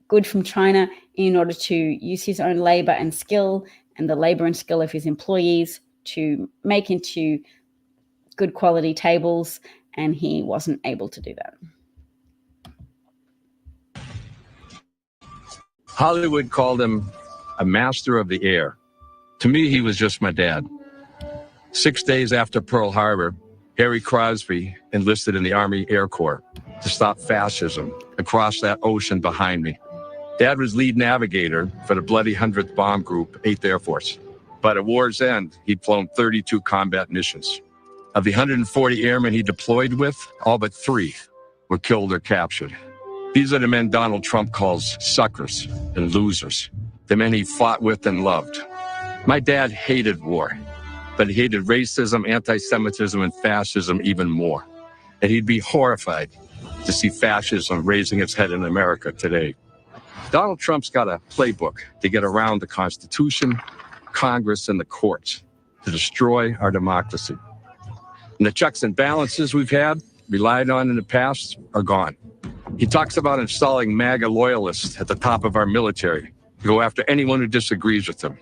A: good from China in order to use his own labor and skill and the labor and skill of his employees to make into good quality tables, and he wasn't able to do that.
E: Hollywood called him a master of the air. To me, he was just my dad. 6 days after Pearl Harbor, Harry Crosby enlisted in the Army Air Corps to stop fascism across that ocean behind me. Dad was lead navigator for the bloody 100th Bomb Group, 8th Air Force. But at war's end, he'd flown 32 combat missions. Of the 140 airmen he deployed with, all but 3 were killed or captured. These are the men Donald Trump calls suckers and losers, the men he fought with and loved. My dad hated war, but he hated racism, anti-Semitism, and fascism even more. And he'd be horrified to see fascism raising its head in America today. Donald Trump's got a playbook to get around the Constitution, Congress, and the courts to destroy our democracy. And the checks and balances we've relied on in the past are gone. He talks about installing MAGA loyalists at the top of our military to go after anyone who disagrees with him.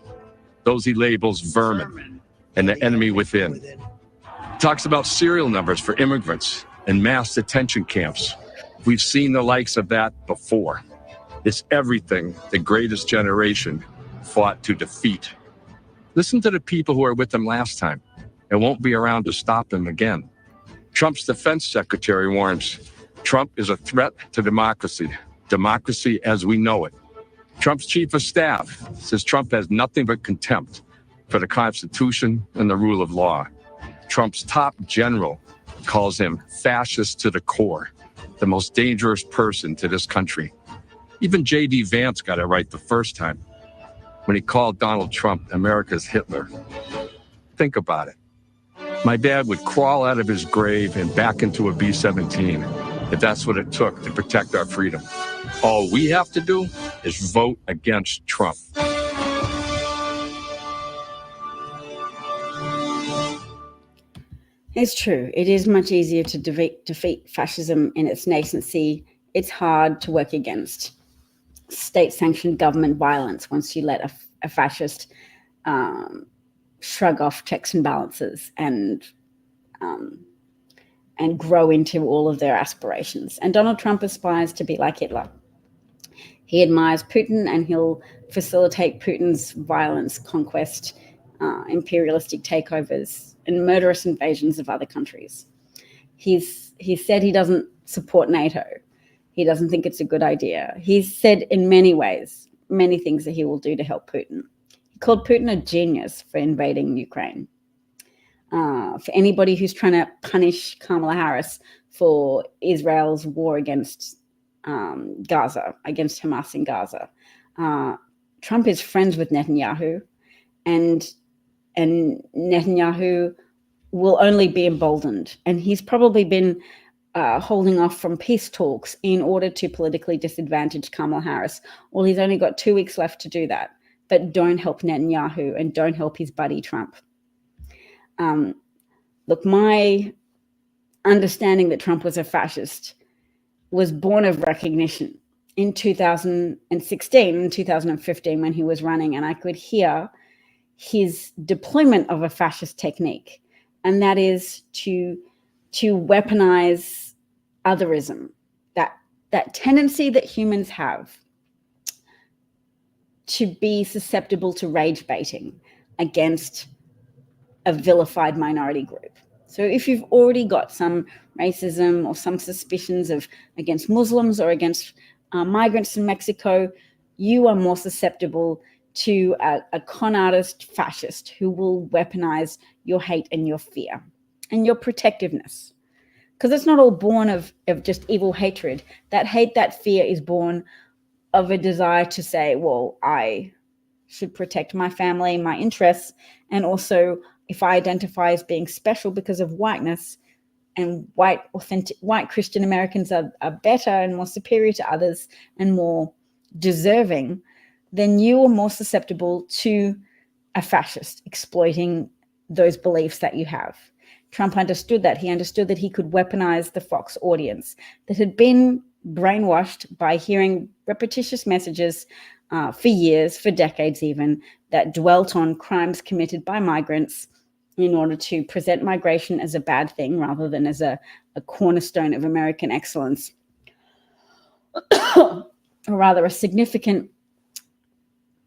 E: Those he labels vermin and the enemy within. He talks about serial numbers for immigrants and mass detention camps. We've seen the likes of that before. It's everything the greatest generation fought to defeat. Listen to the people who were with him last time and won't be around to stop him again. Trump's defense secretary warns Trump is a threat to democracy as we know it. Trump's chief of staff says Trump has nothing but contempt for the Constitution and the rule of law. Trump's top general calls him fascist to the core, the most dangerous person to this country. Even J.D. Vance got it right the first time when he called Donald Trump America's Hitler. Think about it. My dad would crawl out of his grave and back into a B-17 if that's what it took to protect our freedom. All we have to do is vote against Trump.
A: It's true. It is much easier to defeat fascism in its nascency. It's hard to work against state-sanctioned government violence once you let a fascist shrug off checks and balances and grow into all of their aspirations. And Donald Trump aspires to be like Hitler. He admires Putin, and he'll facilitate Putin's violence, conquest, imperialistic takeovers, and murderous invasions of other countries. He said he doesn't support NATO. He doesn't think it's a good idea. He's said in many ways, many things that he will do to help Putin. He called Putin a genius for invading Ukraine. For anybody who's trying to punish Kamala Harris for Israel's war against Gaza, against Hamas in Gaza, Trump is friends with Netanyahu, and Netanyahu will only be emboldened. And he's probably been holding off from peace talks in order to politically disadvantage Kamala Harris. Well, he's only got 2 weeks left to do that. But don't help Netanyahu and don't help his buddy Trump. Look, my understanding that Trump was a fascist was born of recognition in 2016 and 2015 when he was running, and I could hear his deployment of a fascist technique, and that is to weaponize otherism, that tendency that humans have to be susceptible to rage baiting against a vilified minority group. So if you've already got some racism or some suspicions of against Muslims or against migrants in Mexico, you are more susceptible to a con artist fascist who will weaponize your hate and your fear and your protectiveness. Because it's not all born of just evil hatred. That hate, that fear is born of a desire to say, well, I should protect my family, my interests, and also if I identify as being special because of whiteness, and white Christian Americans are better and more superior to others and more deserving, then you are more susceptible to a fascist exploiting those beliefs that you have. Trump understood that. He understood that he could weaponize the Fox audience that had been brainwashed by hearing repetitious messages for years, for decades even, that dwelt on crimes committed by migrants in order to present migration as a bad thing rather than as a cornerstone of American excellence, or rather a significant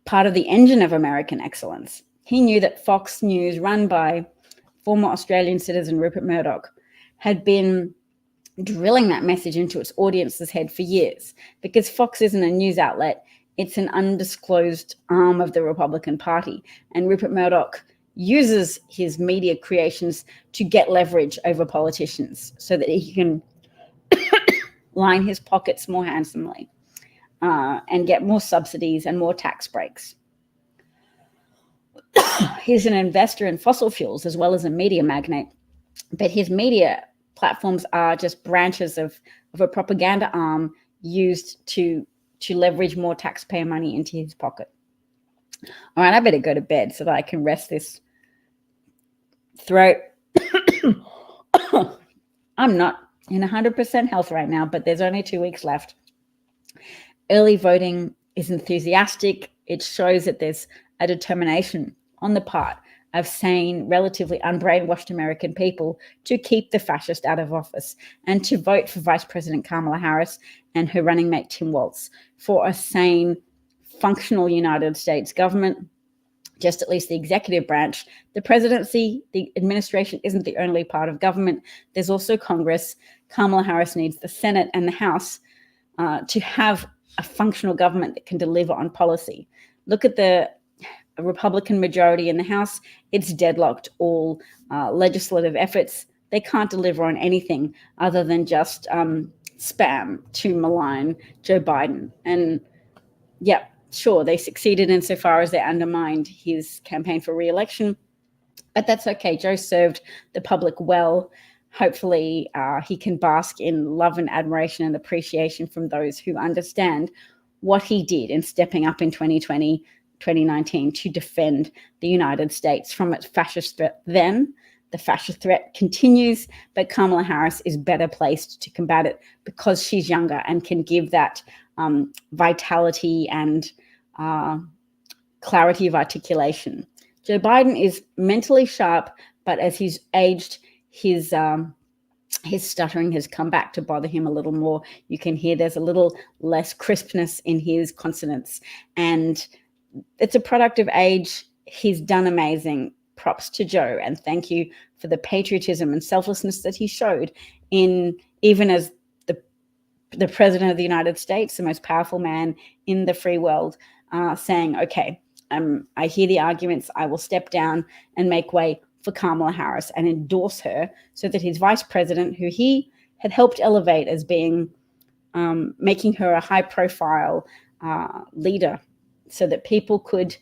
A: part of the engine of American excellence. He knew that Fox News, run by former Australian citizen Rupert Murdoch, had been drilling that message into its audience's head for years, because Fox isn't a news outlet. It's an undisclosed arm of the Republican Party. And Rupert Murdoch uses his media creations to get leverage over politicians so that he can line his pockets more handsomely and get more subsidies and more tax breaks. He's an investor in fossil fuels as well as a media magnate, but his media platforms are just branches of a propaganda arm used to leverage more taxpayer money into his pocket. All right, I better go to bed so that I can rest this throat. I'm not in 100% health right now, but there's only 2 weeks left. Early voting is enthusiastic. It shows that there's a determination on the part of sane, relatively unbrainwashed American people to keep the fascist out of office and to vote for Vice President Kamala Harris and her running mate Tim Walz for a sane, functional United States government, just at least the executive branch. The presidency, the administration isn't the only part of government. There's also Congress. Kamala Harris needs the Senate and the House to have a functional government that can deliver on policy. Look at the Republican majority in the House. It's deadlocked all legislative efforts. They can't deliver on anything other than just spam to malign Joe Biden. And yeah, sure, they succeeded insofar as they undermined his campaign for re-election, but that's okay. Joe served the public well. Hopefully he can bask in love and admiration and appreciation from those who understand what he did in stepping up in 2020, 2019 to defend the United States from its fascist threat then. The fascist threat continues, but Kamala Harris is better placed to combat it because she's younger and can give that vitality and clarity of articulation. Joe Biden is mentally sharp, but as he's aged, his stuttering has come back to bother him a little more. You can hear there's a little less crispness in his consonants, and it's a product of age. He's done amazing. Props to Joe, and thank you for the patriotism and selflessness that he showed in, even as the president of the United States, the most powerful man in the free world, saying, okay, I hear the arguments. I will step down and make way for Kamala Harris and endorse her, so that his vice president, who he had helped elevate as being, making her a high profile leader, so that people could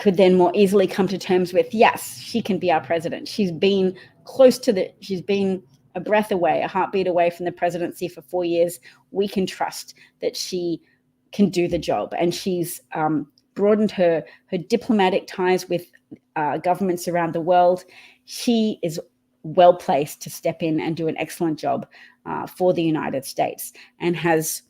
A: then more easily come to terms with, yes, she can be our president. She's been a breath away, a heartbeat away from the presidency for 4 years. We can trust that she can do the job. And she's broadened her diplomatic ties with governments around the world. She is well placed to step in and do an excellent job for the United States, and has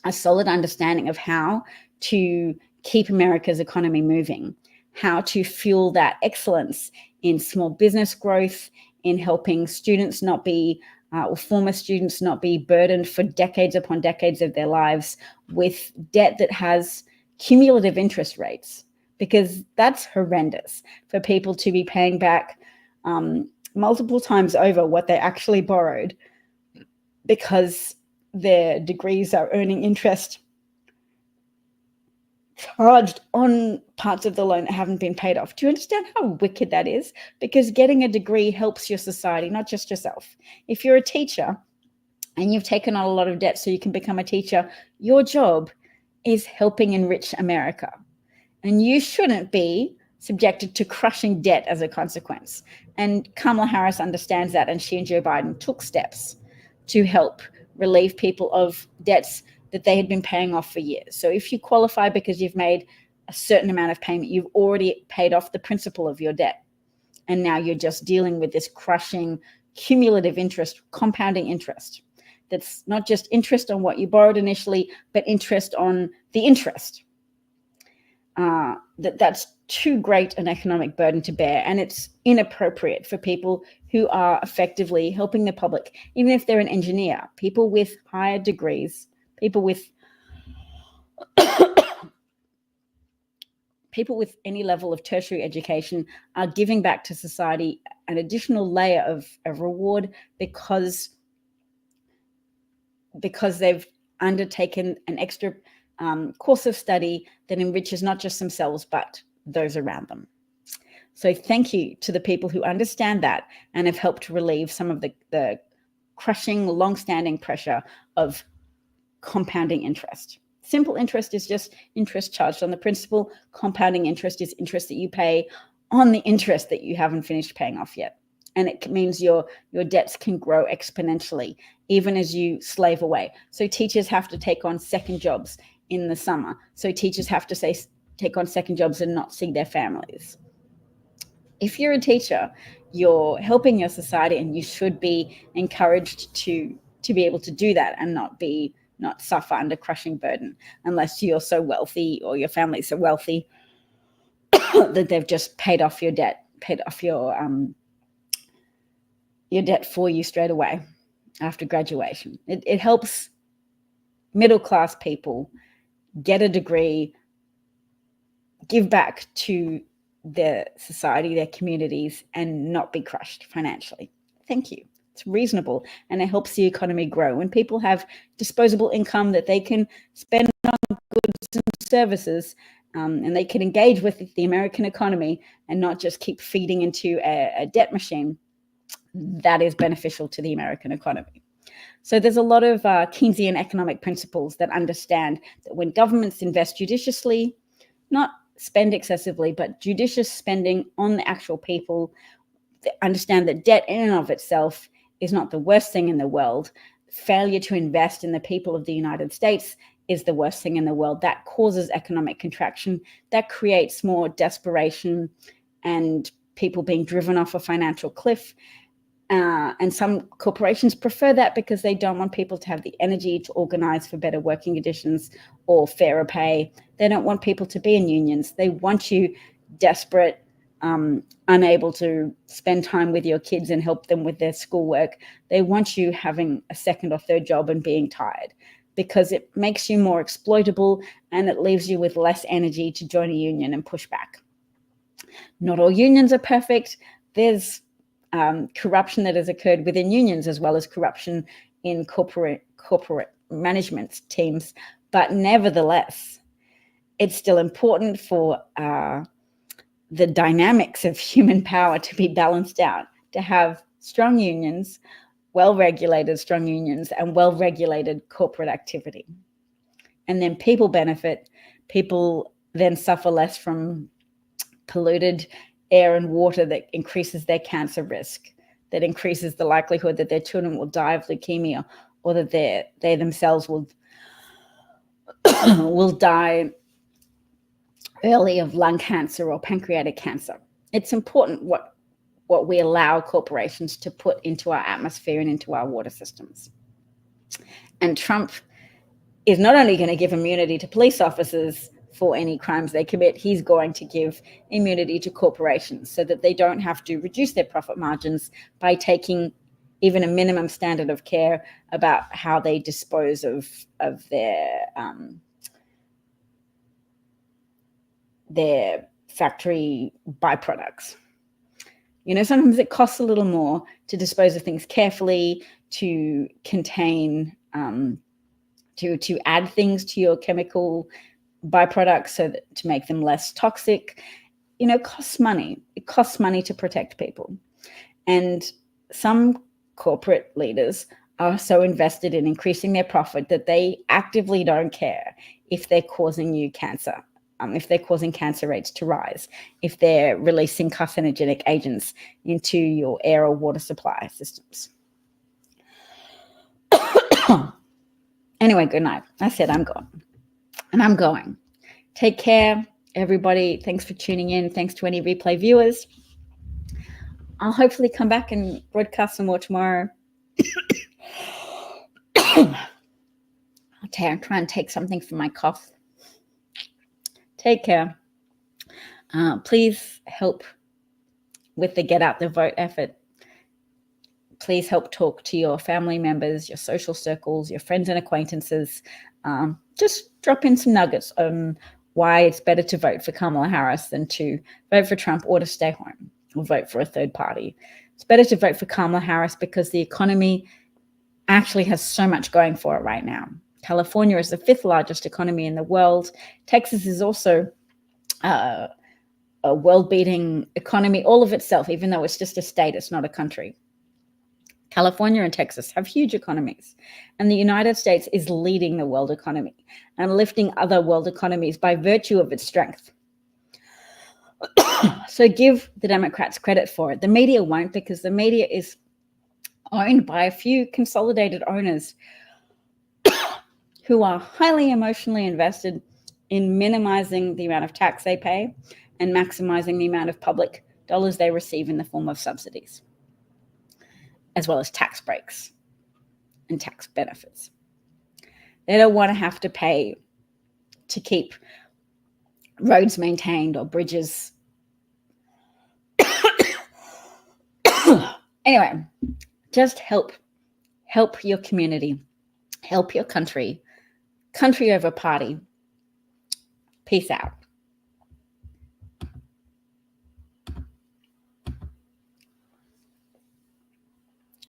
A: a solid understanding of how to keep America's economy moving, how to fuel that excellence in small business growth, in helping students not be, or former students not be burdened for decades upon decades of their lives with debt that has cumulative interest rates, because that's horrendous for people to be paying back multiple times over what they actually borrowed, because their degrees are earning interest charged on parts of the loan that haven't been paid off. Do you understand how wicked that is? Because getting a degree helps your society, not just yourself. If you're a teacher and you've taken on a lot of debt so you can become a teacher, your job is helping enrich America. And you shouldn't be subjected to crushing debt as a consequence. And Kamala Harris understands that, and she and Joe Biden took steps to help relieve people of debts that they had been paying off for years. So if you qualify because you've made a certain amount of payment, you've already paid off the principal of your debt. And now you're just dealing with this crushing cumulative interest, compounding interest. That's not just interest on what you borrowed initially, but interest on the interest. That's too great an economic burden to bear. And it's inappropriate for people who are effectively helping the public, even if they're an engineer, people with higher degrees, people with any level of tertiary education are giving back to society an additional layer of reward because they've undertaken an extra course of study that enriches not just themselves, but those around them. So thank you to the people who understand that and have helped relieve some of the crushing, long-standing pressure of compounding interest. Simple interest is just interest charged on the principal. Compounding interest is interest that you pay on the interest that you haven't finished paying off yet. And it means your debts can grow exponentially, even as you slave away. So teachers have to take on second jobs in the summer. So teachers have to take on second jobs and not see their families. If you're a teacher, you're helping your society, and you should be encouraged to be able to do that and not suffer under crushing burden, unless you're so wealthy or your family's so wealthy that they've just paid off your debt, paid off your debt for you straight away after graduation. It helps middle-class people get a degree, give back to their society, their communities, and not be crushed financially. Thank you. It's reasonable, and it helps the economy grow. When people have disposable income that they can spend on goods and services, and they can engage with the American economy and not just keep feeding into a debt machine, that is beneficial to the American economy. So there's a lot of Keynesian economic principles that understand that when governments invest judiciously, not spend excessively, but judicious spending on the actual people, they understand that debt in and of itself is not the worst thing in the world. Failure to invest in the people of the United States is the worst thing in the world. That causes economic contraction. That creates more desperation and people being driven off a financial cliff. And some corporations prefer that because they don't want people to have the energy to organize for better working conditions or fairer pay. They don't want people to be in unions. They want you desperate, unable to spend time with your kids and help them with their schoolwork. They want you having a second or third job and being tired, because it makes you more exploitable and it leaves you with less energy to join a union and push back. Not all unions are perfect. There's corruption that has occurred within unions, as well as corruption in corporate management teams. But nevertheless, it's still important for the dynamics of human power to be balanced out, to have strong unions, well-regulated strong unions, and well-regulated corporate activity. And then people benefit. People then suffer less from polluted air and water that increases their cancer risk, that increases the likelihood that their children will die of leukemia, or that they themselves will die early of lung cancer or pancreatic cancer. It's important what we allow corporations to put into our atmosphere and into our water systems. And Trump is not only going to give immunity to police officers for any crimes they commit, he's going to give immunity to corporations so that they don't have to reduce their profit margins by taking even a minimum standard of care about how they dispose of their factory byproducts. You know, sometimes it costs a little more to dispose of things carefully, to contain, to add things to your chemical byproducts so that to make them less toxic. You know, it costs money. It costs money to protect people. And some corporate leaders are so invested in increasing their profit that they actively don't care if they're causing you cancer, if they're causing cancer rates to rise, if they're releasing carcinogenic agents into your air or water supply systems. Anyway, good night. I said I'm gone. And I'm going. Take care, everybody. Thanks for tuning in. Thanks to any replay viewers. I'll hopefully come back and broadcast some more tomorrow. I'll try and take something for my cough. Take care. Please help with the Get Out the Vote effort. Please help talk to your family members, your social circles, your friends and acquaintances. Just drop in some nuggets on why it's better to vote for Kamala Harris than to vote for Trump or to stay home or vote for a third party. It's better to vote for Kamala Harris because the economy actually has so much going for it right now. California is the 5th largest economy in the world. Texas is also a world-beating economy all of itself, even though it's just a state, it's not a country. California and Texas have huge economies, and the United States is leading the world economy and lifting other world economies by virtue of its strength. So give the Democrats credit for it. The media won't, because the media is owned by a few consolidated owners who are highly emotionally invested in minimizing the amount of tax they pay and maximizing the amount of public dollars they receive in the form of subsidies, as well as tax breaks and tax benefits. They don't want to have to pay to keep roads maintained or bridges. Anyway, just help your community, help your country over party. Peace out.